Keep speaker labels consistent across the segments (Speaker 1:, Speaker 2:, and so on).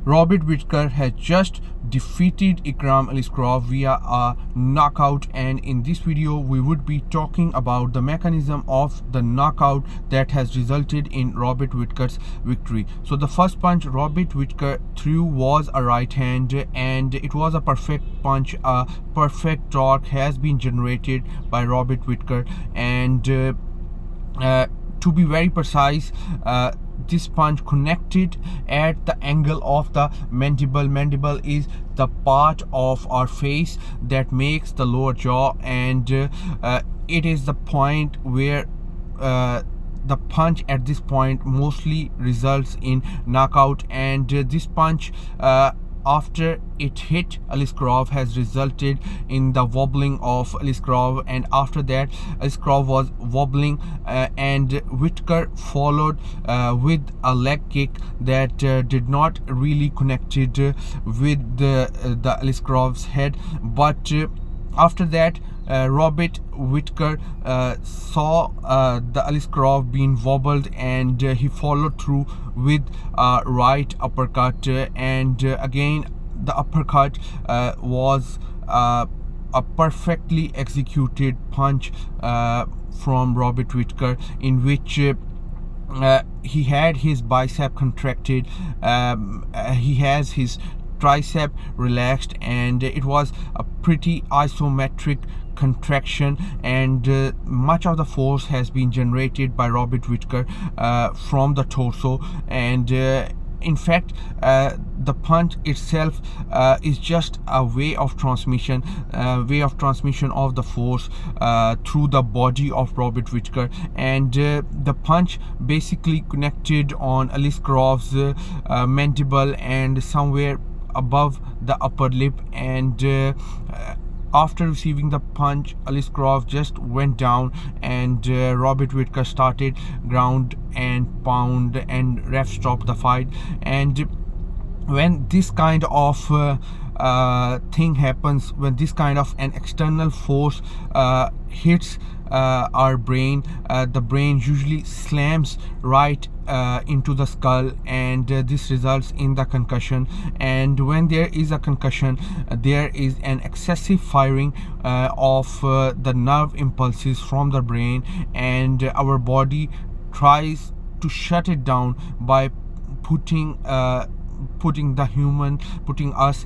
Speaker 1: Robert Whittaker has just defeated Ikram Aliskerov via a knockout, and in this video we would be talking about the mechanism of the knockout that has resulted in Robert Whittaker's victory. So the first punch Robert Whittaker threw was a right hand, and it was a perfect punch. A perfect torque has been generated by Robert Whittaker, and to be very precise, this punch connected at the angle of the mandible. Mandible is the part of our face that makes the lower jaw, and it is the point where the punch at this point mostly results in knockout. And this punch, after it hit Aliskerov, has resulted in the wobbling of Aliskerov, and after that Aliskerov was wobbling, and Whittaker followed with a leg kick that did not really connected with the Aliskerov's head. But after that Robert Whittaker saw the Aliskerov being wobbled, and he followed through with a right uppercut, and again the uppercut was a perfectly executed punch from Robert Whittaker, in which he had his bicep contracted, he has his tricep relaxed, and it was a pretty isometric contraction, and much of the force has been generated by Robert Whittaker from the torso. And in fact, the punch itself is just a way of transmission of the force through the body of Robert Whittaker. And the punch basically connected on Aliskerov's mandible and somewhere above the upper lip, and after receiving the punch, Aliskerov just went down, and Robert Whittaker started ground and pound, and ref stopped the fight. And when this kind of thing happens, when this kind of an external force hits our brain, the brain usually slams right into the skull, and this results in the concussion. And when there is a concussion, there is an excessive firing of the nerve impulses from the brain, and our body tries to shut it down by putting us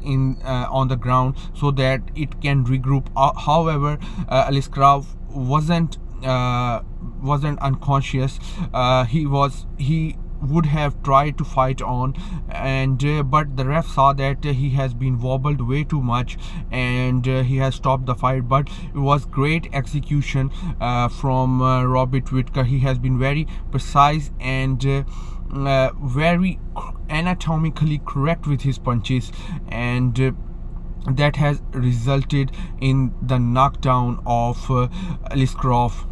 Speaker 1: in on the ground so that it can regroup. However, Aliskerov wasn't unconscious. He would have tried to fight on, and but the ref saw that he has been wobbled way too much, and he has stopped the fight. But it was great execution from Robert Whittaker. He has been very precise and very anatomically correct with his punches, and that has resulted in the knockdown of Aliskerov.